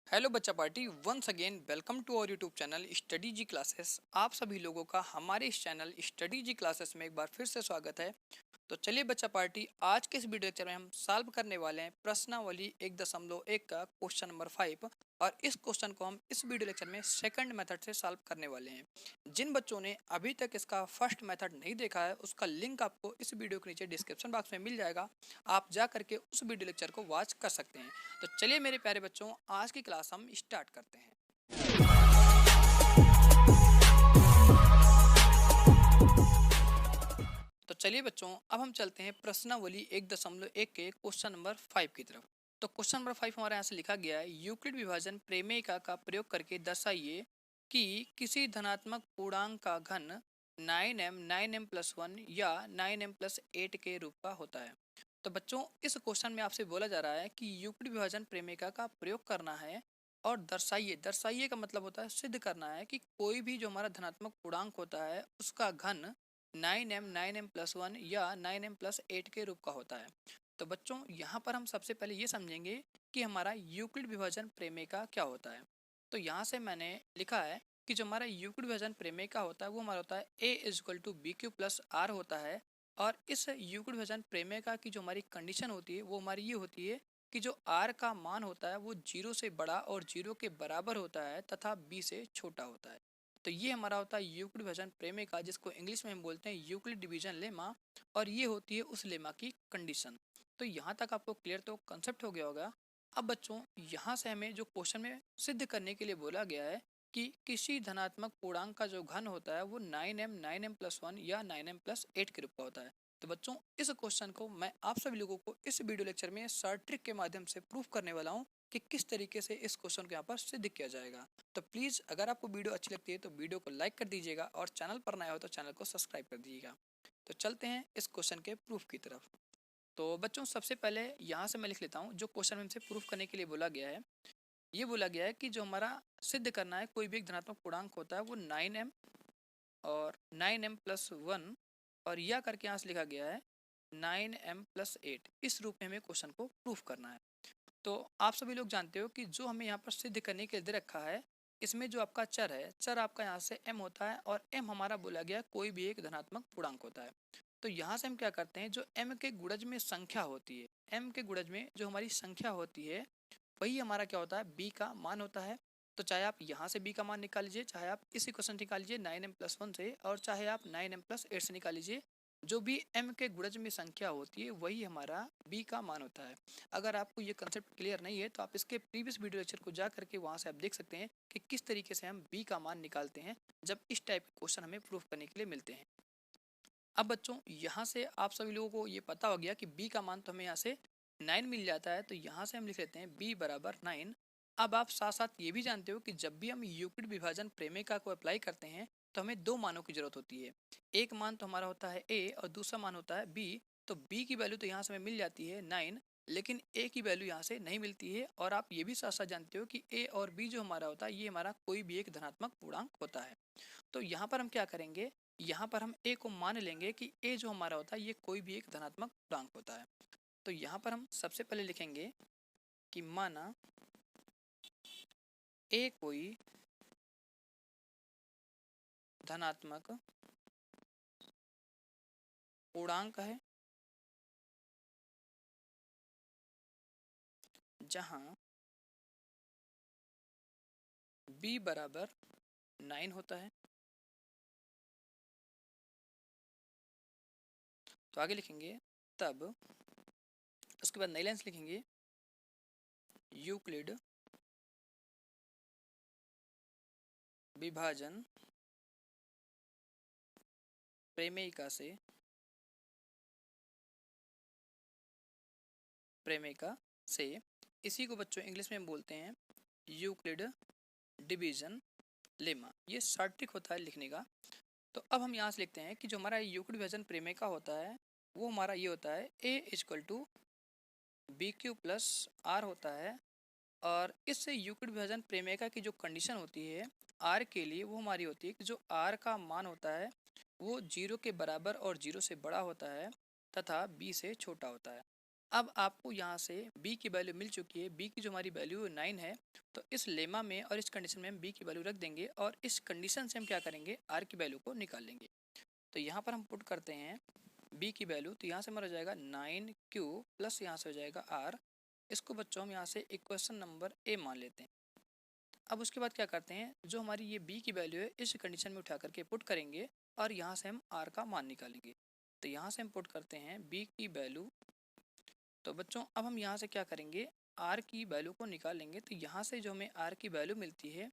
Hello बच्चा party, once again welcome to our YouTube channel study ji classes. आप सभी लोगों का हमारे इस चैनल स्टडी जी क्लासेस में एक बार फिर से स्वागत है। तो चलिए बच्चा पार्टी, आज के इस वीडियो लेक्चर में हम सॉल्व करने वाले हैं प्रश्नावली 1.1 का क्वेश्चन नंबर 5। और इस क्वेश्चन को हम इस वीडियो लेक्चर में सेकंड मेथड से सॉल्व करने वाले हैं। जिन बच्चों ने अभी तक इसका फर्स्ट मेथड नहीं देखा है, उसका लिंक आपको इस वीडियो के नीचे डिस्क्रिप्शन बॉक्स में मिल जाएगा। आप जा करके उस वीडियो लेक्चर को वॉच कर सकते हैं। तो चलिए मेरे प्यारे बच्चों, आज की क्लास हम स्टार्ट करते हैं। तो चलिए बच्चों, अब हम चलते हैं प्रश्नावली 1.1 के क्वेश्चन नंबर 5 की तरफ। तो क्वेश्चन नंबर 5 हमारे यहाँ से लिखा गया है, यूक्लिड विभाजन प्रमेय का प्रयोग करके दर्शाइए कि किसी धनात्मक पूर्णांक का घन 9m 9m+1 या 9m+8 के रूप का होता है। तो बच्चों, इस क्वेश्चन में आपसे बोला जा रहा है कि यूक्लिड विभाजन प्रमेय का प्रयोग करना है और दर्शाइए। दर्शाइए का मतलब होता है सिद्ध करना है कि कोई भी जो हमारा धनात्मक पूर्णांक होता है उसका घन 9m 9m+1 या 9m+8 के रूप का होता है। तो बच्चों, यहाँ पर हम सबसे पहले ये समझेंगे कि हमारा यूक्लिड विभाजन प्रमेय का क्या होता है। तो यहाँ से मैंने लिखा है कि जो हमारा यूक्लिड विभाजन प्रमेय का होता है वो हमारा होता है a = bq+r होता है। और इस यूक्लिड विभाजन प्रमेय का की जो हमारी कंडीशन होती है वो हमारी ये होती है कि जो r का मान होता है वो 0 से बड़ा और 0 के बराबर होता है तथा b से छोटा होता है। तो ये हमारा होता है यूक्लिड विभाजन प्रमेय का, जिसको इंग्लिश में हम बोलते हैं यूक्लिड डिवीजन लेमा। और ये होती है उस लेमा की कंडीशन। तो यहाँ तक आपको क्लियर तो कंसेप्ट हो गया होगा। अब बच्चों, यहाँ से हमें जो क्वेश्चन में सिद्ध करने के लिए बोला गया है कि किसी धनात्मक पूर्णांक का जो घन होता है वो 9m 9m+1 या 9m+8 के रूप का होता है। तो बच्चों, इस क्वेश्चन को मैं आप सभी लोगों को इस वीडियो लेक्चर में शॉर्ट ट्रिक के माध्यम से प्रूफ करने वाला हूँ कि किस तरीके से इस क्वेश्चन को यहाँ पर सिद्ध किया जाएगा। तो प्लीज़, अगर आपको वीडियो अच्छी लगती है तो वीडियो को लाइक कर दीजिएगा और चैनल पर नया हो तो चैनल को सब्सक्राइब कर दीजिएगा। तो चलते हैं इस क्वेश्चन के प्रूफ की तरफ। तो बच्चों, सबसे पहले यहाँ से मैं लिख लेता हूँ जो क्वेश्चन में हमसे प्रूफ करने के लिए बोला गया है। ये बोला गया है कि जो हमारा सिद्ध करना है कोई भी एक धनात्मक पूर्णांक होता है वो 9m और 9m+1 और यह करके यहाँ से लिखा गया है 9m+8। इस रूप में हमें क्वेश्चन को प्रूफ करना है। तो आप सभी लोग जानते हो कि जो हमें यहाँ पर सिद्ध करने के लिए दे रखा है, इसमें जो आपका चर है, चर आपका यहाँ से m होता है और m हमारा बोला गया कोई भी एक धनात्मक पूर्णांक होता है। तो यहाँ से हम क्या करते हैं, जो m के गुणज में संख्या होती है, m के गुणज में जो हमारी संख्या होती है वही हमारा क्या होता है, b का मान होता है। तो चाहे आप यहाँ से b का मान निकाल लीजिए, चाहे आप इसी क्वेश्चन निकाल लीजिए 9m+1 से, और चाहे आप 9m+8 से निकाल लीजिए, जो भी m के गुणज में संख्या होती है वही हमारा b का मान होता है। अगर आपको ये कंसेप्ट क्लियर नहीं है तो आप इसके प्रीवियस वीडियो लेक्चर को जा करके वहाँ से आप देख सकते हैं कि किस तरीके से हम b का मान निकालते हैं जब इस टाइप के क्वेश्चन हमें प्रूफ करने के लिए मिलते हैं। अब बच्चों, यहाँ से आप सभी लोगों को ये पता हो गया कि b का मान तो हमें यहाँ से 9 मिल जाता है। तो यहाँ से हम लिख लेते हैं b बराबर 9। अब आप साथ साथ ये भी जानते हो कि जब भी हम यूक्लिड विभाजन प्रमेय को अप्लाई करते हैं तो हमें दो मानों की जरूरत होती है। एक मान तो हमारा होता है a और दूसरा मान होता है b। तो b की वैल्यू तो यहाँ से हमें मिल जाती है 9, लेकिन a की वैल्यू यहाँ से नहीं मिलती है। और आप ये भी साथ साथ जानते हो कि a और b जो हमारा होता है ये हमारा कोई भी एक धनात्मक पूर्णांक होता है। तो यहाँ पर हम क्या करेंगे, यहाँ पर हम a को मान लेंगे कि a जो हमारा होता है ये कोई भी एक धनात्मक पूर्णांक होता है। तो यहाँ पर हम सबसे पहले लिखेंगे कि माना a कोई धनात्मक पूर्णांक है जहाँ b बराबर 9 होता है। तो आगे लिखेंगे, तब उसके बाद नई लाइन लिखेंगे, यूक्लिड विभाजन प्रमेयिका से इसी को बच्चों इंग्लिश में बोलते हैं यूक्लिड डिवीजन लेमा। ये शॉर्ट ट्रिक होता है लिखने का। तो अब हम यहाँ से लिखते हैं कि जो हमारा यूक्लिड विभाजन प्रमेय होता है वो हमारा ये होता है a = bq+r होता है। और इस यूक्लिड विभाजन प्रमेय की जो कंडीशन होती है r के लिए वो हमारी होती है कि जो r का मान होता है वो 0 के बराबर और 0 से बड़ा होता है तथा b से छोटा होता है। अब आपको यहाँ से b की वैल्यू मिल चुकी है। b की जो हमारी वैल्यू 9 है, तो इस लेमा में और इस कंडीशन में हम b की वैल्यू रख देंगे और इस कंडीशन से हम क्या करेंगे, r की वैल्यू को निकाल लेंगे। तो यहाँ पर हम पुट करते हैं b की वैल्यू, तो यहाँ से हमारा हो जाएगा 9q प्लस यहाँ से हो जाएगा r। इसको बच्चों हम यहाँ से इक्वेशन नंबर a मान लेते हैं। अब उसके बाद क्या करते हैं, जो हमारी ये b की वैल्यू है इस कंडीशन में उठा करके पुट करेंगे और यहाँ से हम r का मान निकालेंगे। तो यहाँ से हम पुट करते हैं b की वैल्यू। तो बच्चों अब हम यहाँ से क्या करेंगे, r की वैल्यू को निकाल लेंगे। तो यहाँ से जो हमें r की वैल्यू मिलती है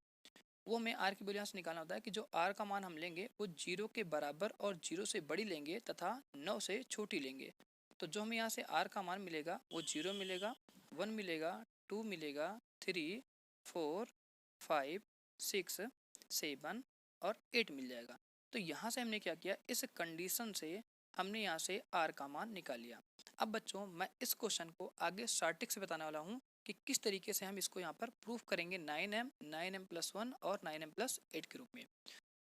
वो हमें r की वैल्यू यहाँ से निकालना होता है कि जो r का मान हम लेंगे वो 0 के बराबर और 0 से बड़ी लेंगे तथा 9 से छोटी लेंगे। तो जो हमें यहाँ से r का मान मिलेगा वो 0 मिलेगा, 1 मिलेगा, 2 मिलेगा, 3, 4, 5, 6, 7 और 8 मिल जाएगा। तो यहाँ से हमने क्या किया, इस कंडीशन से हमने यहाँ से r का मान निकाल लिया। अब बच्चों मैं इस क्वेश्चन को आगे स्टैटिक से बताने वाला हूँ कि किस तरीके से हम इसको यहाँ पर प्रूफ करेंगे 9m+1 और 9m+8 के रूप में।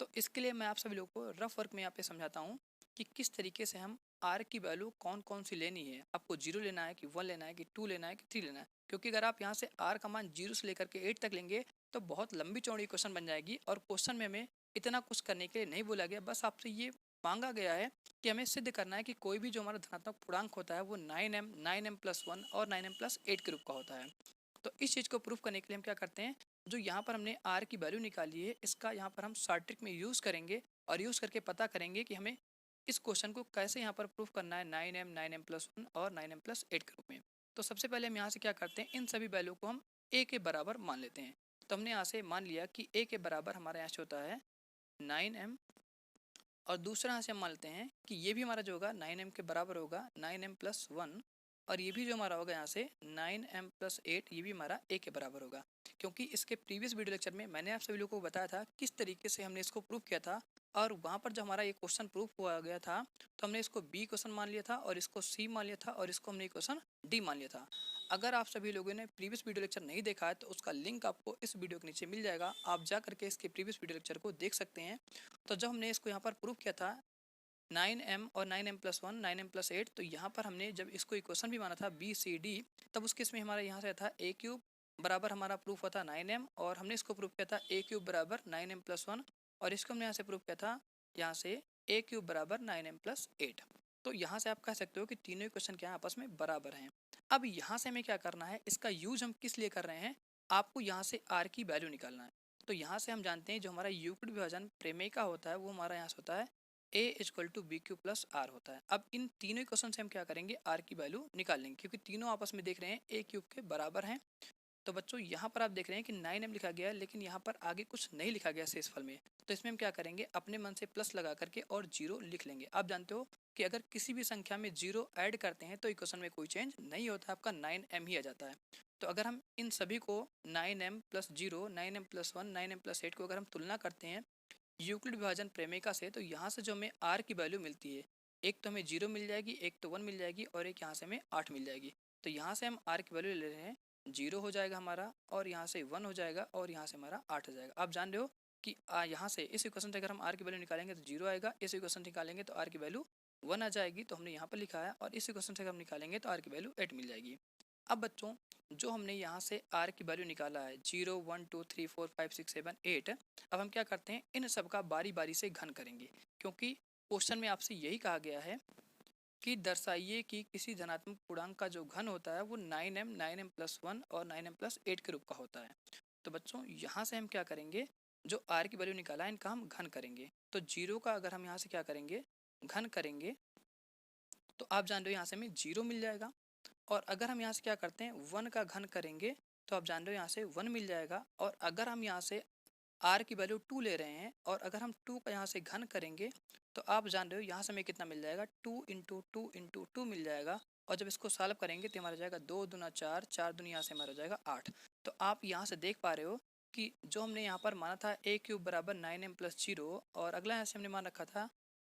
तो इसके लिए मैं आप सभी लोगों को रफ वर्क में यहाँ पे समझाता हूँ कि किस तरीके से हम r की वैल्यू कौन कौन सी लेनी है। आपको 0 लेना है कि 1 लेना है कि 2 लेना है कि 3 लेना है, क्योंकि अगर आप यहाँ से r का मान 0 से लेकर के 8 तक लेंगे तो बहुत लंबी चौड़ी क्वेश्चन बन जाएगी। और क्वेश्चन में हमें इतना कुछ करने के लिए नहीं बोला गया, बस आपसे ये मांगा गया है कि हमें सिद्ध करना है कि कोई भी जो हमारा धनात्मक पूर्णांक होता है वो 9m+1 और 9m+8 के रूप का होता है। तो इस चीज़ को प्रूफ करने के लिए हम क्या करते हैं, जो यहाँ पर हमने r की वैल्यू निकाली है इसका यहाँ पर हम शॉर्ट ट्रिक में यूज़ करेंगे और यूज़ करके पता करेंगे कि हमें इस क्वेश्चन को कैसे यहाँ पर प्रूफ करना है 9m, 9m+1 और 9m+8 के रूप में। तो सबसे पहले हम यहाँ से क्या करते हैं, इन सभी वैल्यू को हम a के बराबर मान लेते हैं। तो हमने यहाँ से मान लिया कि a के बराबर हमारे यहाँ से होता है 9m, और दूसरा यहाँ से हम मान लेते हैं कि ये भी हमारा जो होगा 9m के बराबर होगा 9m+1, और ये भी जो हमारा होगा यहाँ से 9m+8 ये भी हमारा a के बराबर होगा। क्योंकि इसके प्रीवियस वीडियो लेक्चर में मैंने आप सभी लोगों को बताया था किस तरीके से हमने इसको प्रूव किया था, और वहाँ पर जब हमारा ये क्वेश्चन प्रूफ हुआ गया था तो हमने इसको b क्वेश्चन मान लिया था और इसको c मान लिया था और इसको हमने क्वेश्चन d मान लिया था। अगर आप सभी लोगों ने प्रीवियस वीडियो लेक्चर नहीं देखा है तो उसका लिंक आपको इस वीडियो के नीचे मिल जाएगा, आप जा करके इसके प्रीवियस वीडियो लेक्चर को देख सकते हैं। तो जब हमने इसको यहाँ पर प्रूव किया था 9m और 9m+1 9m+8, तो यहाँ पर हमने जब इसको इक्वेशन भी माना था b c d, तब उस केस में हमारा यहाँ से था a³ बराबर हमारा प्रूफ हुआ था 9m, और हमने इसको प्रूफ किया था a³ बराबर 9m+1, और इसको हमने यहाँ से प्रूफ किया था यहाँ से a³ बराबर 9m+8। तो यहाँ से आप कह सकते हो कि तीनों इक्वेशन क्या आपस में बराबर हैं। अब यहाँ से हमें क्या करना है, इसका यूज हम किस लिए कर रहे हैं, आपको यहाँ से r की वैल्यू निकालना है। तो यहाँ से हम जानते हैं जो हमारा यूक्लिड विभाजन प्रमेय का होता है वो हमारा यहाँ से होता है a=bq+r होता है। अब इन तीनों क्वेश्चन से हम क्या करेंगे, r की वैल्यू निकाल लेंगे, क्योंकि तीनों आपस में देख रहे हैं a³ के बराबर हैं। तो बच्चों यहाँ पर आप देख रहे हैं कि 9m लिखा गया है, लेकिन यहाँ पर आगे कुछ नहीं लिखा गया शेषफल में। तो इसमें हम क्या करेंगे, अपने मन से प्लस लगा करके और 0 लिख लेंगे। आप जानते हो कि अगर किसी भी संख्या में 0 ऐड करते हैं तो इक्वेशन में कोई चेंज नहीं होता, आपका 9m ही आ जाता है। तो अगर हम इन सभी को 9m+0, 9m+1, 9m+8 को अगर हम तुलना करते हैं यूक्लिड विभाजन प्रमेय से, तो यहाँ से जो हमें r की वैल्यू मिलती है, एक तो हमें 0 मिल जाएगी, एक तो 1 मिल जाएगी, और एक यहाँ से हमें 8 मिल जाएगी। तो यहाँ से हम r की वैल्यू ले रहे हैं, 0 हो जाएगा हमारा, और यहाँ से 1 हो जाएगा, और यहाँ से हमारा 8 हो जाएगा। आप जान रहे हो कि यहाँ से इस इक्वेशन से अगर हम r की वैल्यू निकालेंगे तो 0 आएगा, इस इक्वेशन से निकालेंगे तो r की वैल्यू 1 आ जाएगी, तो हमने यहाँ पर लिखा है, और इस इक्वेशन से अगर हम निकालेंगे तो r की वैल्यू 8 मिल जाएगी। अब बच्चों जो हमने यहाँ से r की वैल्यू निकाला है 0, 1, 2, 3, 4, 5, 6, 7, 8, अब हम क्या करते हैं, इन सब का बारी बारी से घन करेंगे, क्योंकि क्वेश्चन में आपसे यही कहा गया है कि दर्शाइए कि किसी धनात्मक पूर्णांक का जो घन होता है वो 9m, 9m+1 और 9m+8 के रूप का होता है। तो बच्चों यहाँ से हम क्या करेंगे, जो r की वैल्यू निकाला है इनका हम घन करेंगे। तो 0 का अगर हम यहाँ से क्या करेंगे, घन करेंगे, तो आप जान रहे हो यहाँ से हमें 0 मिल जाएगा। और अगर हम यहाँ से क्या करते हैं 1 का घन करेंगे तो आप जान रहे हो यहाँ से 1 मिल जाएगा। और अगर हम यहाँ से r की वैल्यू 2 ले रहे हैं और अगर हम 2 का यहाँ से घन करेंगे तो आप जान रहे हो यहाँ से हमें कितना मिल जाएगा, 2 × 2 × 2 मिल जाएगा। और जब इसको सॉल्व करेंगे तो हमारा जाएगा 2 दूना 4, 4 दूनी यहाँ से हमारा जाएगा 8। तो आप यहाँ से देख पा रहे हो कि जो हमने यहाँ पर माना था a³ बराबर 9m+0, और अगला यहाँ से हमने मान रखा था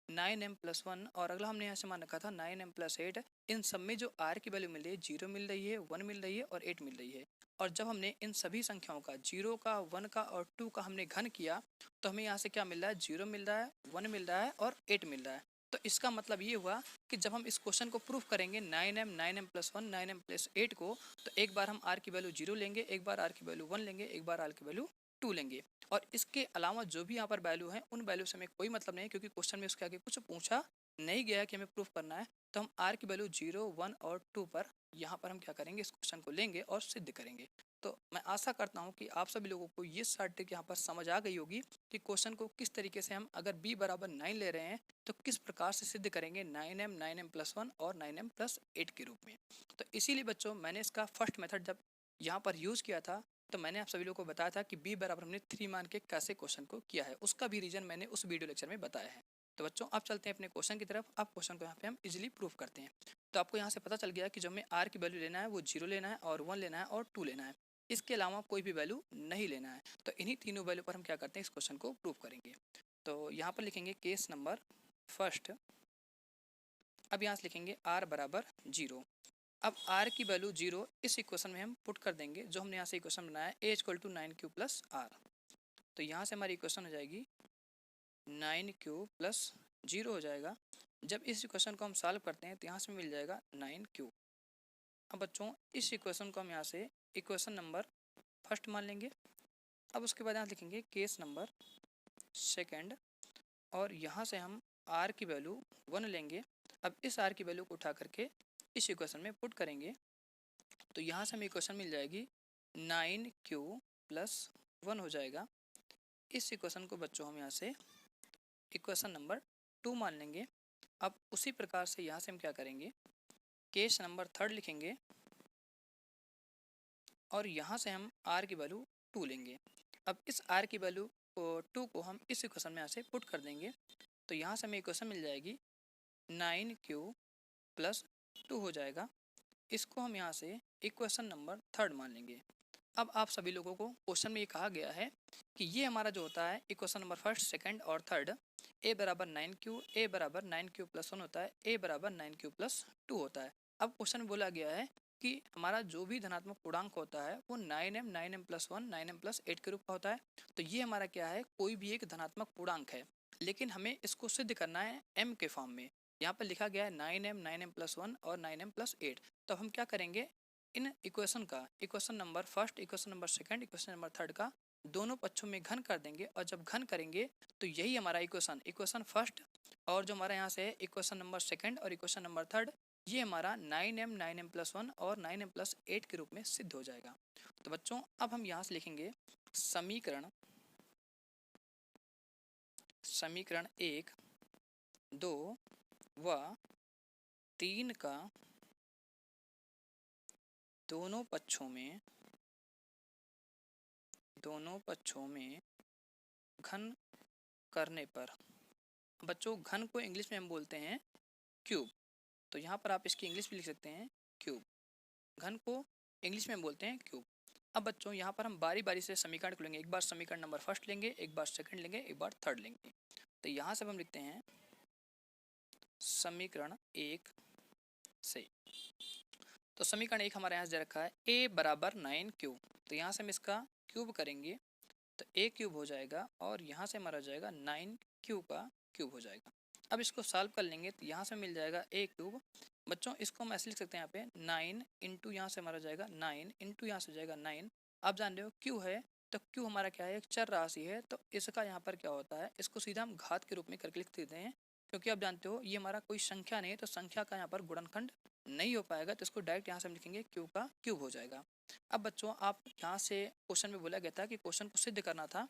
9m+1, और अगला हमने यहाँ से मान रखा था 9m+8। इन सब में जो r की वैल्यू मिल रही है 0 मिल रही है, 1 मिल रही है और 8 मिल रही है। और जब हमने इन सभी संख्याओं का 0 का, 1 का और 2 का हमने घन किया तो हमें यहाँ से क्या मिल रहा है, 0 मिल रहा है, 1 मिल रहा है और 8 मिल रहा है। तो इसका मतलब ये हुआ कि जब हम इस क्वेश्चन को प्रूफ करेंगे 9m 9m+1 9m+8 को, तो एक बार हम r की वैल्यू 0 लेंगे, एक बार r की वैल्यू 1 लेंगे, एक बार r की वैल्यू 2 लेंगे, और इसके अलावा जो भी यहाँ पर वैल्यू है उन वैल्यू से हमें कोई मतलब नहीं है, क्योंकि क्वेश्चन में उसके आगे कुछ पूछा नहीं गया है कि हमें प्रूफ करना है। तो हम r की वैल्यू 0, 1 और 2 पर यहाँ पर हम क्या करेंगे, इस क्वेश्चन को लेंगे और सिद्ध करेंगे। तो मैं आशा करता हूँ कि आप सभी लोगों को ये सारी ट्रिक यहाँ पर समझ आ गई होगी कि क्वेश्चन को किस तरीके से हम अगर b बराबर 9 ले रहे हैं तो किस प्रकार से सिद्ध करेंगे 9m 9m+1 और 9m+8 के रूप में। तो इसीलिए बच्चों मैंने इसका फर्स्ट मेथड जब यहाँ पर यूज़ किया था तो मैंने आप सभी लोगों को बताया था कि b बराबर हमने 3 मान के कैसे क्वेश्चन को किया है, उसका भी रीजन मैंने उस वीडियो लेक्चर में बताया है। तो बच्चों अब चलते हैं अपने क्वेश्चन की तरफ। अब क्वेश्चन को यहाँ पे हम इजीली प्रूफ करते हैं। तो आपको यहाँ से पता चल गया कि जो हमें r की वैल्यू लेना है वो 0 लेना है और 1 लेना है और 2 लेना है, इसके अलावा कोई भी वैल्यू नहीं लेना है। तो इन्हीं तीनों वैल्यू पर हम क्या करते हैं, इस क्वेश्चन को प्रूव करेंगे। तो यहाँ पर लिखेंगे केस नंबर फर्स्ट। अब यहाँ से लिखेंगे r बराबर 0। अब r की वैल्यू 0 इस इक्वेशन में हम पुट कर देंगे जो हमने यहाँ से इक्वेशन बनाया है, a = 9q + r। तो यहाँ से हमारी इक्वेशन हो जाएगी 9q + 0 हो जाएगा। जब इस इक्वेशन को हम सॉल्व करते हैं तो यहाँ से मिल जाएगा 9q। अब बच्चों इस इक्वेशन को हम यहाँ से इक्वेशन नंबर फर्स्ट मान लेंगे। अब उसके बाद यहाँ लिखेंगे केस नंबर सेकंड, और यहाँ से हम r की वैल्यू 1 लेंगे। अब इस r की वैल्यू को उठा करके इस इक्वेशन में पुट करेंगे तो यहाँ से हमें इक्वेशन मिल जाएगी 9q + 1 हो जाएगा। इस इक्वेशन को बच्चों हम यहाँ से इक्वेशन नंबर 2 मान लेंगे। अब उसी प्रकार से यहाँ से हम क्या करेंगे, केस नंबर थर्ड लिखेंगे और यहाँ से हम r की वैल्यू 2 लेंगे। अब इस r की वैल्यू 2 को हम इस इक्वेशन में यहाँ से पुट कर देंगे तो यहाँ से हमें इक्वेशन मिल जाएगी 9q + 2 हो जाएगा। इसको हम यहाँ से इक्वेशन नंबर थर्ड मान लेंगे। अब आप सभी लोगों को क्वेश्चन में ये कहा गया है कि ये हमारा जो होता है इक्वेशन नंबर फर्स्ट, सेकंड और थर्ड, a बराबर 9q, a बराबर 9q + 1 होता है, a बराबर 9q + 2 होता है। अब क्वेश्चन में बोला गया है कि हमारा जो भी धनात्मक पूर्णांक होता है वो 9m 9m+1 9m+8 के रूप का होता है। तो ये हमारा क्या है, कोई भी एक धनात्मक पूर्णांक है, लेकिन हमें इसको सिद्ध करना है m के फॉर्म में। यहाँ पर लिखा गया है 9m 9m+1 और 9m+8। तो हम क्या करेंगे, इन इक्वेशन का equation number first, equation number second, equation number third का दोनों पक्षों में घन कर देंगे, और जब घन करेंगे तो यही हमारा इक्वेशन फर्स्ट और जो हमारा यहाँ से इक्वेशन नंबर सेकंड और इक्वेशन नंबर थर्ड, ये हमारा 9m 9m+1 और 9m+8 के रूप में सिद्ध हो जाएगा। तो बच्चों अब हम यहाँ से लिखेंगे समीकरण 1, 2 व 3 का दोनों पक्षों में घन करने पर। बच्चों घन को इंग्लिश में हम बोलते हैं क्यूब, तो यहाँ पर आप इसकी इंग्लिश भी लिख सकते हैं क्यूब। घन को इंग्लिश में हम बोलते हैं क्यूब। अब बच्चों यहाँ पर हम बारी बारी से समीकरण को लेंगे, एक बार समीकरण नंबर फर्स्ट लेंगे, एक बार सेकंड लेंगे, एक बार थर्ड लेंगे। तो यहाँ से हम लिखते हैं समीकरण 1 से। तो समीकरण 1 हमारे यहाँ से दे रखा है a बराबर 9q, तो यहाँ से हम इसका क्यूब करेंगे तो a क्यूब हो जाएगा, और यहाँ से हमारा हो जाएगा 9q का क्यूब हो जाएगा। अब इसको सॉल्व कर लेंगे तो यहाँ से मिल जाएगा a क्यूब। बच्चों इसको हम ऐसे लिख सकते हैं यहाँ पे 9 इंटू यहाँ से हमारा जाएगा 9 इंटू यहाँ से जाएगा 9। आप जान रहे हो क्यू है तो क्यू हमारा क्या है, एक चर राशि है, तो इसका यहाँ पर क्या होता है, इसको सीधा हम घात के रूप में करके लिख देते हैं, क्योंकि आप जानते हो ये हमारा कोई संख्या नहीं है तो संख्या का यहाँ पर गुणनखंड नहीं हो पाएगा, तो इसको डायरेक्ट यहाँ से हम लिखेंगे क्यू का क्यूब हो जाएगा। अब बच्चों आप यहाँ से क्वेश्चन में बोला गया था कि क्वेश्चन को सिद्ध करना था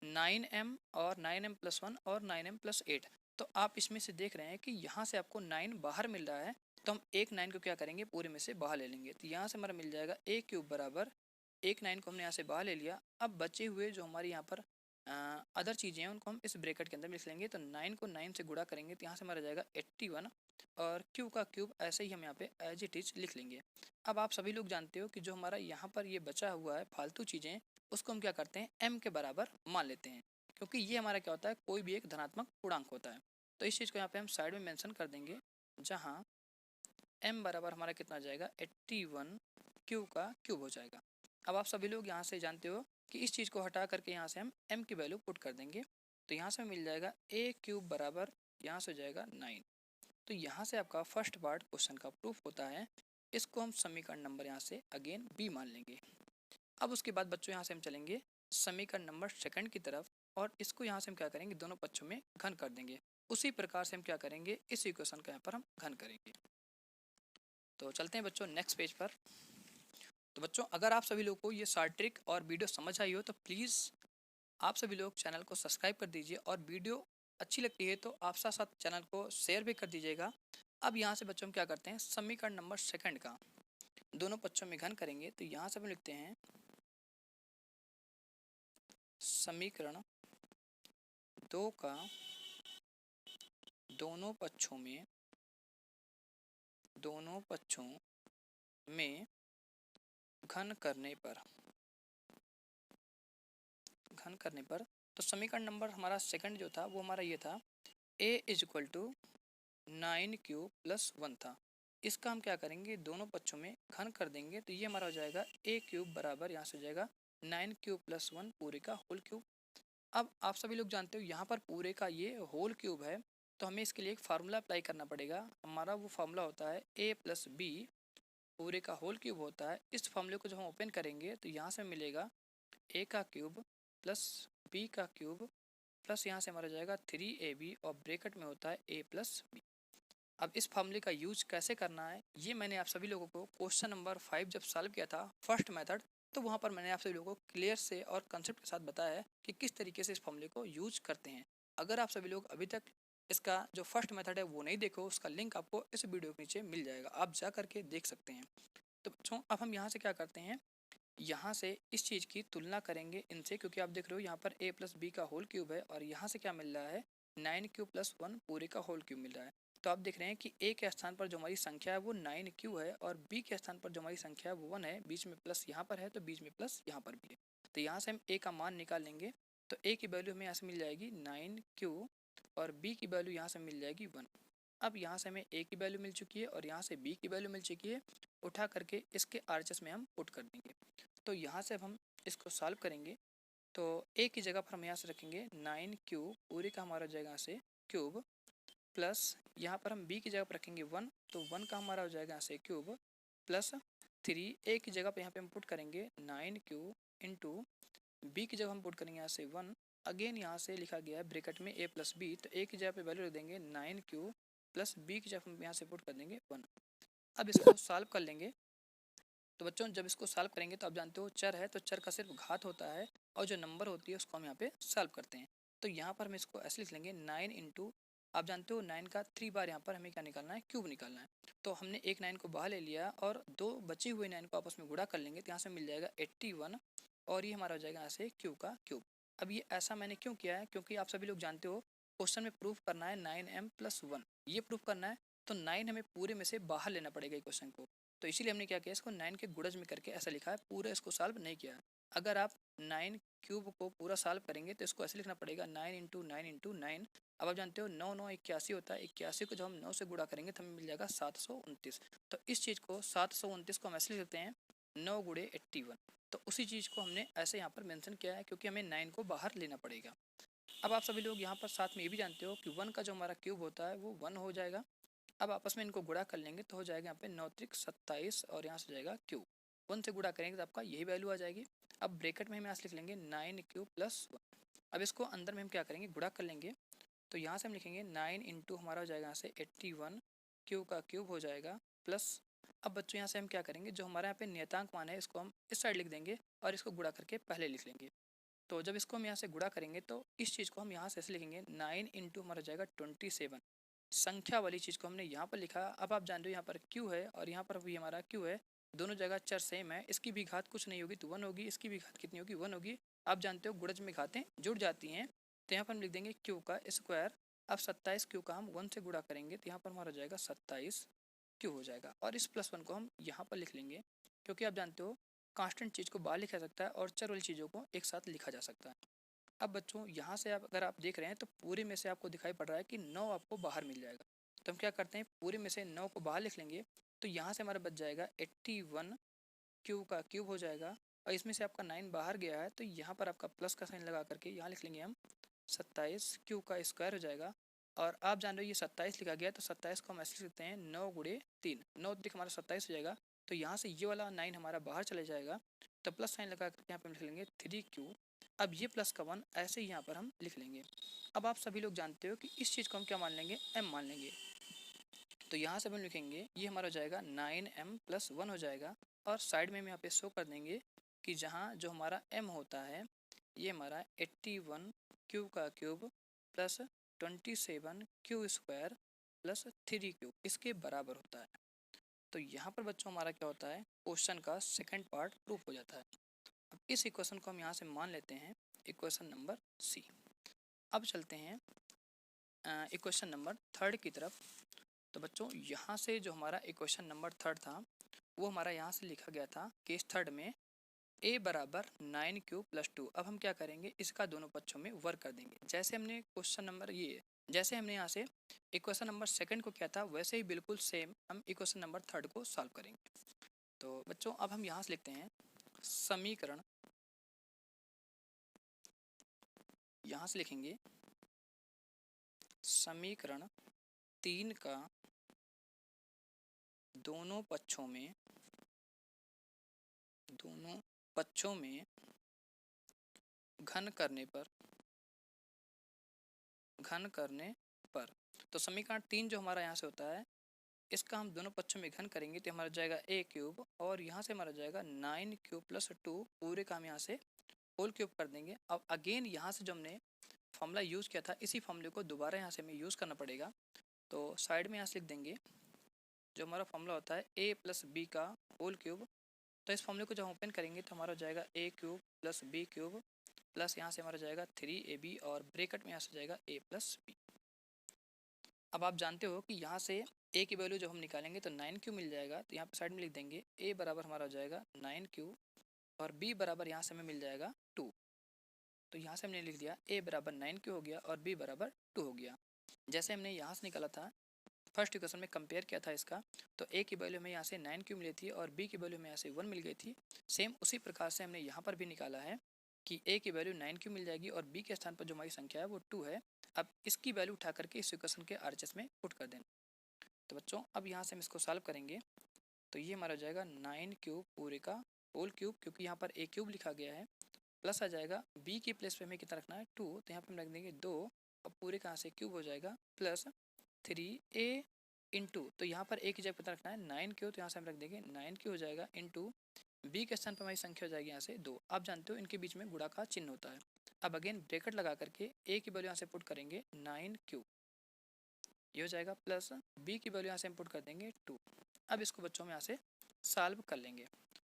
9m और 9m+1 और 9m+8, तो आप इसमें से देख रहे हैं कि यहाँ से आपको 9 बाहर मिल रहा है, तो हम एक 9 को क्या करेंगे, पूरे में से बाहर ले लेंगे। तो यहाँ से हमारा मिल जाएगा a क्यूब बराबर एक 9 को हमने यहाँ से बाहर ले लिया। अब बचे हुए जो हमारे यहाँ पर अदर चीज़ें हैं उनको हम इस ब्रैकेट के अंदर लिख लेंगे। तो 9 को 9 से गुणा करेंगे तो यहाँ से हमारा जाएगा 81, और क्यू का क्यूब ऐसे ही हम यहाँ पे एज इट इज लिख लेंगे। अब आप सभी लोग जानते हो कि जो हमारा यहाँ पर ये बचा हुआ है फालतू चीज़ें, उसको हम क्या करते हैं m के बराबर मान लेते हैं, क्योंकि ये हमारा क्या होता है, कोई भी एक धनात्मक पूर्णांक होता है। तो इस चीज़ को यहाँ पे हम साइड में मेंशन कर देंगे, जहाँ m बराबर हमारा कितना जाएगा 81 क्यू का क्यूब हो जाएगा। अब आप सभी लोग यहाँ से जानते हो कि इस चीज़ को हटा करके यहाँ से हम m की वैल्यू पुट कर देंगे, तो यहाँ से मिल जाएगा a क्यूब बराबर यहाँ से हो जाएगा 9। तो यहाँ से आपका फर्स्ट पार्ट क्वेश्चन का प्रूफ होता है। इसको हम समीकरण नंबर यहाँ से अगेन बी मान लेंगे। अब उसके बाद बच्चों यहाँ से हम चलेंगे समीकरण नंबर सेकंड की तरफ, और इसको यहाँ से हम क्या करेंगे, दोनों पक्षों में घन कर देंगे। उसी प्रकार से हम क्या करेंगे, इस इक्वेशन का यहाँ पर हम घन करेंगे। तो चलते हैं बच्चों नेक्स्ट पेज पर। तो बच्चों अगर आप सभी लोगों को ये शॉर्ट ट्रिक और वीडियो समझ आई हो तो प्लीज़ आप सभी लोग चैनल को सब्सक्राइब कर दीजिए, और वीडियो अच्छी लगती है तो आप साथ साथ चैनल को शेयर भी कर दीजिएगा। अब यहाँ से बच्चों हम क्या करते हैं, समीकरण नंबर सेकंड का दोनों पक्षों में घन करेंगे। तो यहाँ से हम लिखते हैं समीकरण 2 का दोनों पक्षों में घन करने पर तो समीकरण नंबर हमारा सेकंड जो था वो हमारा ये था a इज इक्वल टू 9³ + 1 था। इसका हम क्या करेंगे, दोनों पक्षों में घन कर देंगे। तो ये हमारा हो जाएगा a³ बराबर यहाँ से हो जाएगा 9³ + 1 पूरे का होल क्यूब। अब आप सभी लोग जानते हो यहाँ पर पूरे का ये होल क्यूब है, तो हमें इसके लिए एक फार्मूला अप्लाई करना पड़ेगा। हमारा वो फार्मूला होता है a + b पूरे का होल क्यूब होता है। इस फार्मूले को जब हम ओपन करेंगे तो यहाँ से मिलेगा a का क्यूब प्लस b का क्यूब प्लस यहाँ से हमारा जाएगा 3ab और ब्रैकेट में होता है a + b। अब इस फार्मूले का यूज कैसे करना है ये मैंने आप सभी लोगों को क्वेश्चन नंबर 5 जब सॉल्व किया था फर्स्ट मेथड, तो वहाँ पर मैंने आप सभी लोगों को क्लियर से और कंसेप्ट के साथ बताया है कि किस तरीके से इस फार्मूले को यूज करते हैं। अगर आप सभी लोग अभी तक इसका जो फर्स्ट मेथड है वो नहीं देखो, उसका लिंक आपको इस वीडियो के नीचे मिल जाएगा, आप जा करके देख सकते हैं। तो बच्चों अब हम यहाँ से क्या करते हैं, यहाँ से इस चीज़ की तुलना करेंगे इनसे, क्योंकि आप देख रहे हो यहाँ पर a + b का होल क्यूब है और यहाँ से क्या मिल रहा है 9³ + 1 पूरे का होल क्यूब मिल रहा है। तो आप देख रहे हैं कि a के स्थान पर जो हमारी संख्या है वो 9³ है और b के स्थान पर जो हमारी संख्या है वो 1 है। बीच में प्लस यहाँ पर है तो बीच में प्लस यहाँ पर भी है। तो यहाँ से हम a का मान निकाल लेंगे। तो a की वैल्यू हमें यहाँ से मिल जाएगी 9³ और b की वैल्यू यहाँ से मिल जाएगी 1। अब यहाँ से हमें a की वैल्यू मिल चुकी है और यहाँ से b की वैल्यू मिल चुकी है। उठा करके इसके आरएचएस में हम पुट कर देंगे। तो यहाँ से अब हम इसको सॉल्व करेंगे। तो a की जगह पर हम यहाँ से रखेंगे 9³ पूरे का हमारा जगह से क्यूब प्लस यहाँ पर हम b की जगह पर रखेंगे 1, तो 1 का हमारा हो जाएगा यहाँ से क्यूब प्लस 3। a की जगह पर यहाँ पे हम पुट करेंगे 9³ इंटू b की जगह हम पुट करेंगे यहाँ से 1। अगेन यहाँ से लिखा गया है ब्रैकेट में a + b, तो a की जगह पे वैल्यू रख देंगे 9³ प्लस b की जगह हम यहाँ से पुट कर देंगे 1। अब इसको सॉल्व कर लेंगे। तो बच्चों जब इसको सॉल्व करेंगे तो आप जानते हो चर है तो चर का सिर्फ घात होता है और जो नंबर होती है उसको हम यहाँ पे सॉल्व करते हैं। तो यहाँ पर हम इसको ऐसे लिख लेंगे 9 इंटू, आप जानते हो 9 का 3 बार यहाँ पर हमें क्या निकालना है, क्यूब निकालना है। तो हमने एक 9 को बाहर ले लिया और दो बचे हुए 9 को आपस में गुणा कर लेंगे, तो यहाँ से मिल जाएगा 81 और ये हमारा हो जाएगा यहाँ से क्यूब का क्यूब। अब ये ऐसा मैंने क्यों किया है, क्योंकि आप सभी लोग जानते हो क्वेश्चन में प्रूफ करना है 9m + 1, ये प्रूफ करना है। तो 9 हमें पूरे में से बाहर लेना पड़ेगा क्वेश्चन को, तो इसीलिए हमने क्या किया, इसको 9 के गुणज में करके ऐसा लिखा है, पूरा इसको सॉल्व नहीं किया है। अगर आप 9³ को पूरा सॉल्व करेंगे तो इसको ऐसे लिखना पड़ेगा 9 इंटू 9 इंटू 9। अब आप जानते हो 9 9 81 होता है, 81 को जब हम 9 से गुणा करेंगे तो हमें मिल जाएगा 729। तो इस चीज़ को 729 को हम ऐसे लिखते हैं 9 × 81। तो उसी चीज़ को हमने ऐसे यहाँ पर मेंशन किया है क्योंकि हमें 9 को बाहर लेना पड़ेगा। अब आप सभी लोग यहाँ पर साथ में ये भी जानते हो कि 1 का जो हमारा क्यूब होता है वो 1 हो जाएगा। अब आपस में इनको गुणा कर लेंगे तो हो जाएगा यहाँ पे 9 त्रिक 27 और यहाँ से जाएगा क्यूब। 1 से गुणा करेंगे तो आपका यही वैल्यू आ जाएगी। अब ब्रैकेट में हम यहाँ से लिख लेंगे 9³ + 1। अब इसको अंदर में हम क्या करेंगे, गुणा कर लेंगे। तो यहाँ से हम लिखेंगे 9 इंटू हमारा हो जाएगा यहाँ से 81 क्यूब का क्यूब हो जाएगा प्लस। अब बच्चों यहाँ से हम क्या करेंगे, जो हमारे यहाँ पे नियतांक मान है इसको हम इस साइड लिख देंगे और इसको गुणा करके पहले लिख लेंगे। तो जब इसको हम यहाँ से गुणा करेंगे तो इस चीज़ को हम यहाँ से ऐसे लिखेंगे 9 इंटू हमारा जाएगा 27। संख्या वाली चीज़ को हमने यहाँ पर लिखा। अब आप जान रहे हो यहाँ पर क्यू है और यहाँ पर भी हमारा क्यू है, दोनों जगह चर सेम है। इसकी भी घात कुछ नहीं होगी तो 1 होगी, इसकी भी घात कितनी होगी 1 होगी। आप जानते हो गुणज में घातें जुड़ जाती हैं, तो यहाँ पर हम लिख देंगे क्यू का स्क्वायर। अब 27 क्यू का हम 1 से गुणा करेंगे तो यहाँ पर हमारा जाएगा 27 क्यू हो जाएगा और इस +1 को हम यहाँ पर लिख लेंगे, क्योंकि आप जानते हो कांस्टेंट चीज़ को बाहर लिखा जा सकता है और चर वाली चीज़ों को एक साथ लिखा जा सकता है। अब बच्चों यहाँ से आप अगर आप देख रहे हैं तो पूरे में से आपको दिखाई पड़ रहा है कि 9 आपको बाहर मिल जाएगा। तो हम क्या करते हैं, पूरे में से 9 को बाहर लिख लेंगे। तो यहाँ से हमारा बच जाएगा 81 क्यूब का क्यूब हो जाएगा और इसमें से आपका 9 बाहर गया है तो यहाँ पर आपका प्लस का साइन लगा करके यहाँ लिख लेंगे हम 27 क्यूब का स्क्वायर हो जाएगा और आप जान रहे हो ये 27 लिखा गया, तो 27 को हम ऐसे लिख सकते हैं 9 गुणे 3, 9 3 हमारा 27 हो जाएगा। तो यहाँ से ये वाला 9 हमारा बाहर चले जाएगा, तो प्लस साइन लगा करके यहाँ पे हम लिख लेंगे 3Q। अब ये प्लस का 1 ऐसे ही यहाँ पर हम लिख लेंगे। अब आप सभी लोग जानते हो कि इस चीज़ को हम क्या मान लेंगे, m मान लेंगे। तो यहाँ से हम लिखेंगे ये हमारा हो जाएगा 9m+1 हो जाएगा। और साइड में हम यहाँ पे शो कर देंगे कि जहाँ जो हमारा m होता है ये हमारा 81 क्यूब का cube plus 27Q² plus 3Q इसके बराबर होता है। तो यहाँ पर बच्चों हमारा क्या होता है, क्वेश्चन का सेकंड पार्ट प्रूफ हो जाता है। अब इस इक्वेशन को हम यहाँ से मान लेते हैं इक्वेशन नंबर सी। अब चलते हैं इक्वेशन नंबर थर्ड की तरफ। तो बच्चों यहाँ से जो हमारा इक्वेशन नंबर थर्ड था वो हमारा यहाँ से लिखा गया था केस थर्ड में a बराबर 9Q+2। अब हम क्या करेंगे, इसका दोनों पक्षों में वर्क कर देंगे। जैसे हमने क्वेश्चन नंबर जैसे हमने यहाँ से इक्वेशन नंबर सेकंड को किया था वैसे ही बिल्कुल सेम हम इक्वेशन नंबर थर्ड को सॉल्व करेंगे। तो बच्चों अब हम यहाँ से लिखते हैं समीकरण, यहाँ से लिखेंगे समीकरण 3 का दोनों पक्षों में घन करने पर तो समीकरण 3 जो हमारा यहाँ से होता है इसका हम दोनों पक्षों में घन करेंगे तो हमारा जाएगा a³ और यहाँ से हमारा जाएगा 9Q+2 पूरे का हम यहाँ से होल क्यूब कर देंगे। अब अगेन यहाँ से जो हमने फॉर्मूला यूज़ किया था इसी फॉर्मूले को दोबारा यहाँ से हमें यूज़ करना पड़ेगा। तो साइड में यहाँ से लिख देंगे जो हमारा फॉर्मूला होता है a+b का होल क्यूब। तो इस फॉर्मूले को जब ओपन करेंगे तो हमारा जाएगा a³ + b³ प्लस यहाँ से हमारा जाएगा 3ab और ब्रैकेट में यहाँ से जाएगा a+b। अब आप जानते हो कि यहाँ से a की वैल्यू जब हम निकालेंगे तो 9Q मिल जाएगा, तो यहाँ पे साइड में लिख देंगे a बराबर हमारा हो जाएगा 9Q और b बराबर यहाँ से हमें मिल जाएगा 2। तो यहाँ से हमने लिख दिया a बराबर 9Q हो गया और b बराबर 2 हो गया। जैसे हमने यहाँ से निकाला था फर्स्ट इक्वेशन में कंपेयर किया था इसका, तो a की वैल्यू हमें यहाँ से 9Q मिली थी और b की वैल्यू हमें यहाँ से 1 मिल गई थी। सेम उसी प्रकार से हमने यहाँ पर भी निकाला है कि a की वैल्यू 9Q मिल जाएगी और b के स्थान पर जो हमारी संख्या है वो 2 है। अब इसकी वैल्यू उठा करके इस इक्वेशन के RHS में पुट कर देना। तो बच्चों अब यहाँ से हम इसको सॉल्व करेंगे तो ये हमारा हो जाएगा 9Q पूरे का होल क्यूब, क्योंकि यहाँ पर a³ लिखा गया है, प्लस आ जाएगा b की प्लेस पे हमें कितना रखना है 2, तो यहाँ पे हम रख देंगे 2 और पूरे का यहाँ से क्यूब हो जाएगा प्लस 3a इंटू, तो यहाँ पर a की जगह पता रखना है 9Q, तो यहाँ से हम रख देंगे 9Q हो जाएगा इंटू b के स्थान पर हमारी संख्या हो जाएगी यहाँ से 2। आप जानते हो इनके बीच में गुणा का चिन्ह होता है। अब अगेन ब्रैकेट लगा करके a की वैल्यू यहाँ से पुट करेंगे 9Q, ये हो जाएगा प्लस b की वैल्यू यहाँ से हम पुट कर देंगे 2। अब इसको बच्चों में यहाँ से सॉल्व कर लेंगे।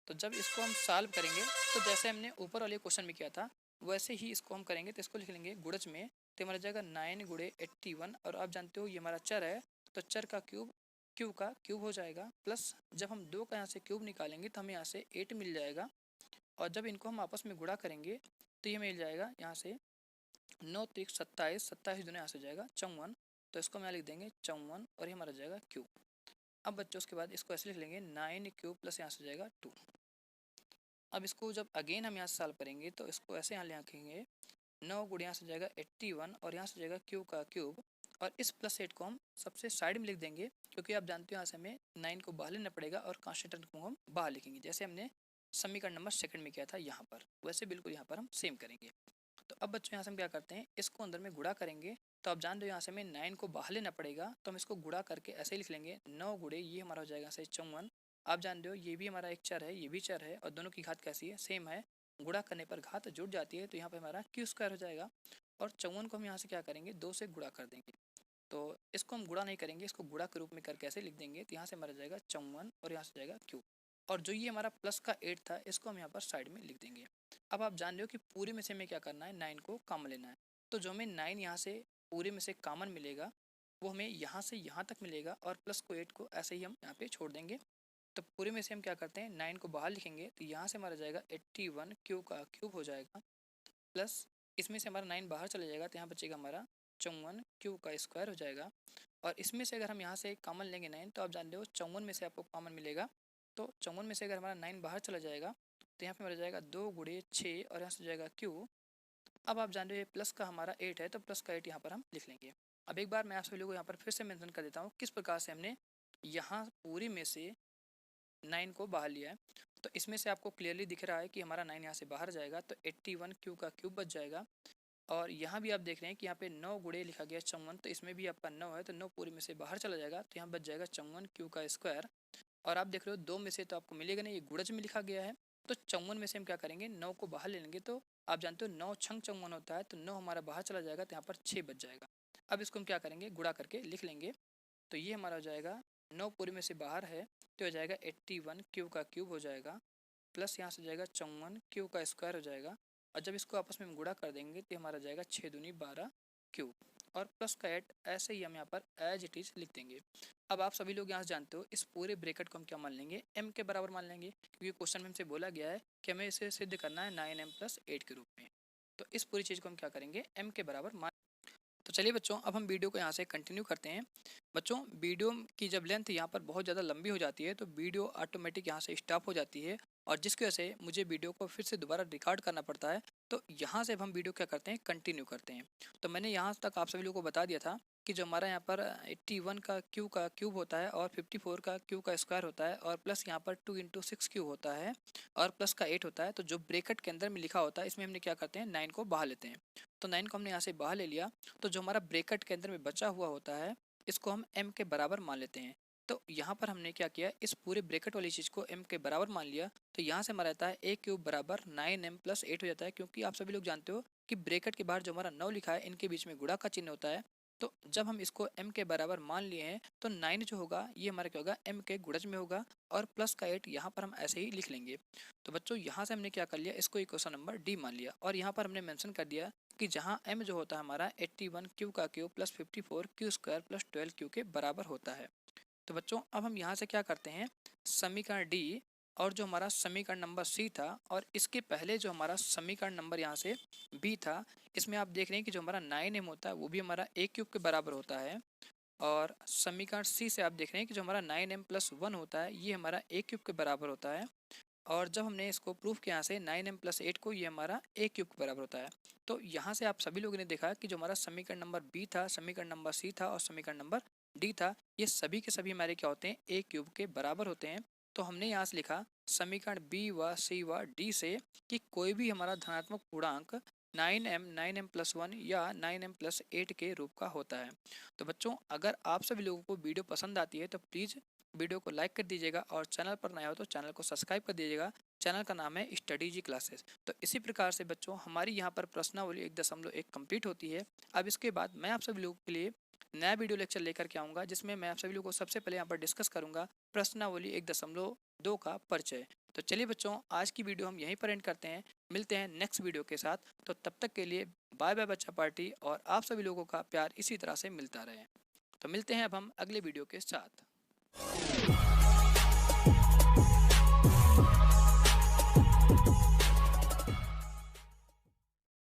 तो जब इसको हम सॉल्व करेंगे तो जैसे हमने ऊपर वाले क्वेश्चन में किया था वैसे ही इसको हम करेंगे। तो इसको लिख लेंगे गुणज में, तो हमारा जाएगा 9 गुणे 81 और आप जानते हो ये हमारा चर है तो चर का क्यूब का क्यूब हो जाएगा, प्लस जब हम 2 का यहाँ से क्यूब निकालेंगे तो हमें यहाँ से 8 मिल जाएगा और जब इनको हम आपस में गुणा करेंगे तो ये मिल जाएगा यहाँ से 9 3 27, 27 दूने यहाँ से जाएगा 54, तो इसको हम यहाँ लिख देंगे 54 और ये हमारा जाएगा क्यूब। अब बच्चों उसके बाद इसको ऐसे लिख लेंगे 9Q प्लस यहाँ से जाएगा 2। अब इसको जब अगेन हम यहाँ से सॉल्व करेंगे तो इसको ऐसे यहाँ लिखेंगे 9 गुणे यहाँ से जाएगा 81 और यहाँ से जाएगा क्यू का क्यूब और इस प्लस 8 को हम सबसे साइड में लिख देंगे, क्योंकि आप जानते हो यहाँ से हमें 9 को बाहर लेना पड़ेगा और कॉन्स्टेंट को हम बाहर लिखेंगे जैसे हमने समीकरण नंबर सेकंड में किया था यहाँ पर, वैसे बिल्कुल यहाँ पर हम सेम करेंगे। तो अब बच्चों यहाँ से हम क्या करते हैं इसको अंदर में गुणा करेंगे। तो आप जान रहे हो यहाँ से हमें 9 को बाहर लेना पड़ेगा, तो हम इसको गुणा करके ऐसे ही लिख लेंगे 9 गुणे ये हमारा हो जाएगा 54। आप जान रहे हो ये भी हमारा एक चर है ये भी चर है और दोनों की घात कैसी है, सेम है, गुणा करने पर घात जुड़ जाती है, तो यहाँ पे हमारा Q² हो जाएगा। और 54 को हम यहाँ से क्या करेंगे 2 से गुणा कर देंगे। तो इसको हम गुणा नहीं करेंगे, इसको गुणा के रूप में करके ऐसे लिख देंगे, तो यहाँ से हमारा जाएगा 54 और यहाँ से जाएगा Q। और जो ये हमारा प्लस का 8 था इसको हम यहाँ पर साइड में लिख देंगे। अब आप जान रहे हो कि पूरे में से हमें क्या करना है 9 को कॉमन लेना है। तो जो हमें 9 यहाँ से पूरे में से कॉमन मिलेगा वो हमें यहाँ से यहाँ तक मिलेगा और प्लस को 8 को ऐसे ही हम यहाँ पे छोड़ देंगे। तो पूरे में से हम क्या करते हैं 9 को बाहर लिखेंगे, तो यहाँ से हमारा जाएगा 81 क्यू का क्यूब हो जाएगा प्लस इसमें से हमारा 9 बाहर चले जाएगा, तो यहाँ बचेगा हमारा 54 क्यू का स्क्वायर हो जाएगा। और इसमें से अगर हम यहाँ से कॉमन लेंगे 9, तो आप जान रहे हो 54 में से आपको कॉमन मिलेगा, तो 54 में से अगर हमारा 9 बाहर चला जाएगा तो यहाँ पे हमारा जाएगा 2 गुणे 6 और यहाँ से जाएगा क्यू। अब आप जान रहे हो प्लस का हमारा 8 है तो प्लस का 8 यहाँ पर हम लिख लेंगे। अब एक बार मैं आप सभी लोगों को यहाँ पर फिर से मेंशन कर देता हूँ किस प्रकार से हमने यहाँ पूरी में से 9 को बाहर लिया है। तो इसमें से आपको क्लियरली दिख रहा है कि हमारा 9 यहाँ से बाहर जाएगा तो 81 क्यू का क्यूब बच जाएगा। और यहाँ भी आप देख रहे हैं कि यहाँ पे 9 गुणे लिखा गया 54, तो इसमें भी आपका 9 है तो 9 पूरी में से बाहर चला जाएगा तो यहाँ बच जाएगा 54 क्यू का स्क्वायर। और आप देख रहे हो 2 में से तो आपको मिलेगा नहीं, ये गुणज में लिखा गया है। तो 54 में से हम क्या करेंगे, 9 को बाहर ले लेंगे। तो आप जानते हो 9 छंग 54 होता है, तो 9 हमारा बाहर चला जाएगा तो यहाँ पर 6 बच जाएगा। अब इसको हम क्या करेंगे, गुणा करके लिख लेंगे। तो ये हमारा हो जाएगा 9 पूरी में से बाहर है तो हो जाएगा 81 क्यू का क्यूब हो जाएगा, प्लस यहाँ से हो जाएगा 54 क्यू का स्क्वायर हो जाएगा। और जब इसको आपस में गुणा कर देंगे तो हमारा जाएगा 6 दूनी 12 क्यूब, और प्लस का 8 ऐसे ही हम यहाँ पर एज इट इज़ लिख देंगे। अब आप सभी लोग यहाँ से जानते हो इस पूरे ब्रैकेट को हम क्या मान लेंगे, m के बराबर मान लेंगे, क्योंकि क्वेश्चन में हमसे बोला गया है कि हमें इसे सिद्ध करना है 9m + 8 के रूप में। तो इस पूरी चीज़ को हम क्या करेंगे, m के बराबर मान। तो चलिए बच्चों, अब हम वीडियो को यहाँ से कंटिन्यू करते हैं। बच्चों वीडियो की जब लेंथ यहाँ पर बहुत ज़्यादा लंबी हो जाती है तो वीडियो ऑटोमेटिक यहाँ से स्टॉप हो जाती है, और जिसकी वजह से मुझे वीडियो को फिर से दोबारा रिकॉर्ड करना पड़ता है। तो यहाँ से अब हम वीडियो क्या करते हैं, कंटिन्यू करते हैं। तो मैंने यहाँ तक आप सभी लोगों को बता दिया था कि जो हमारा यहाँ पर 81 का क्यूब होता है और 54 का क्यू का स्क्वायर होता है, और प्लस यहाँ पर 2 × 6 क्यूब होता है, और प्लस का 8 होता है। तो जो ब्रैकेट के अंदर में लिखा होता है इसमें हमने क्या करते हैं, 9 को बाहर लेते हैं। तो 9 को हमने यहाँ से बाहर ले लिया, तो जो हमारा ब्रैकेट के अंदर में बचा हुआ होता है इसको हम m के बराबर मान लेते हैं। तो यहाँ पर हमने क्या किया, इस पूरे ब्रैकेट वाली चीज़ को m के बराबर मान लिया। तो यहाँ से हमारा रहता है a क्यूब बराबर 9m + 8 हो जाता है, क्योंकि आप सभी लोग जानते हो कि ब्रैकेट के बाहर जो हमारा 9 लिखा है इनके बीच में गुणा का चिन्ह होता है। तो जब हम इसको m के बराबर मान लिए हैं तो 9 जो होगा ये हमारा क्या होगा, m के गुणज में होगा, और प्लस का 8 यहाँ पर हम ऐसे ही लिख लेंगे। तो बच्चों यहाँ से हमने क्या कर लिया, इसको इक्वेशन नंबर डी मान लिया, और यहाँ पर हमने मेंशन कर दिया कि जहाँ m जो होता है हमारा 81 क्यू का cube plus 54 Q square plus 12 Q के बराबर होता है। तो बच्चों अब हम यहाँ से क्या करते हैं, समीकरण डी और जो हमारा समीकरण नंबर सी था, और इसके पहले जो हमारा समीकरण नंबर यहाँ से बी था, इसमें आप देख रहे हैं कि जो हमारा 9m होता है वो भी हमारा a क्यूब के बराबर होता है। और समीकरण सी से आप देख रहे हैं कि जो हमारा 9m + 1 होता है ये हमारा a क्यूब के बराबर होता है। और जब हमने इसको प्रूफ किया यहाँ से 9m + 8 को, ये हमारा a क्यूब के बराबर होता है। तो यहाँ से आप सभी लोगों ने देखा कि जो हमारा समीकरण नंबर बी था, समीकरण नंबर सी था और समीकरण नंबर डी था, ये सभी के सभी हमारे क्या होते हैं, a क्यूब के बराबर होते हैं। तो हमने यहाँ से लिखा समीकरण बी व सी व डी से कि कोई भी हमारा धनात्मक पूर्णांक 9m + 1 या 9m + 8 के रूप का होता है। तो बच्चों अगर आप सभी लोगों को वीडियो पसंद आती है तो प्लीज़ वीडियो को लाइक कर दीजिएगा, और चैनल पर नया हो तो चैनल को सब्सक्राइब कर दीजिएगा। चैनल का नाम है स्टडी जी क्लासेस। तो इसी प्रकार से बच्चों हमारी यहाँ पर प्रश्नावली 1.1 कंप्लीट होती है। अब इसके बाद मैं आप सभी लोगों के लिए नया वीडियो लेक्चर लेकर के आऊँगा, जिसमें मैं आप सभी लोगों को सबसे पहले यहाँ पर डिस्कस करूँगा प्रश्नावली 1.2 का परिचय। तो चलिए बच्चों, आज की वीडियो हम यहीं पर एंड करते हैं, मिलते हैं नेक्स्ट वीडियो के साथ। तो तब तक के लिए बाय बाय बच्चा पार्टी, और आप सभी लोगों का प्यार इसी तरह से मिलता रहे। तो मिलते हैं अब हम अगले वीडियो के साथ।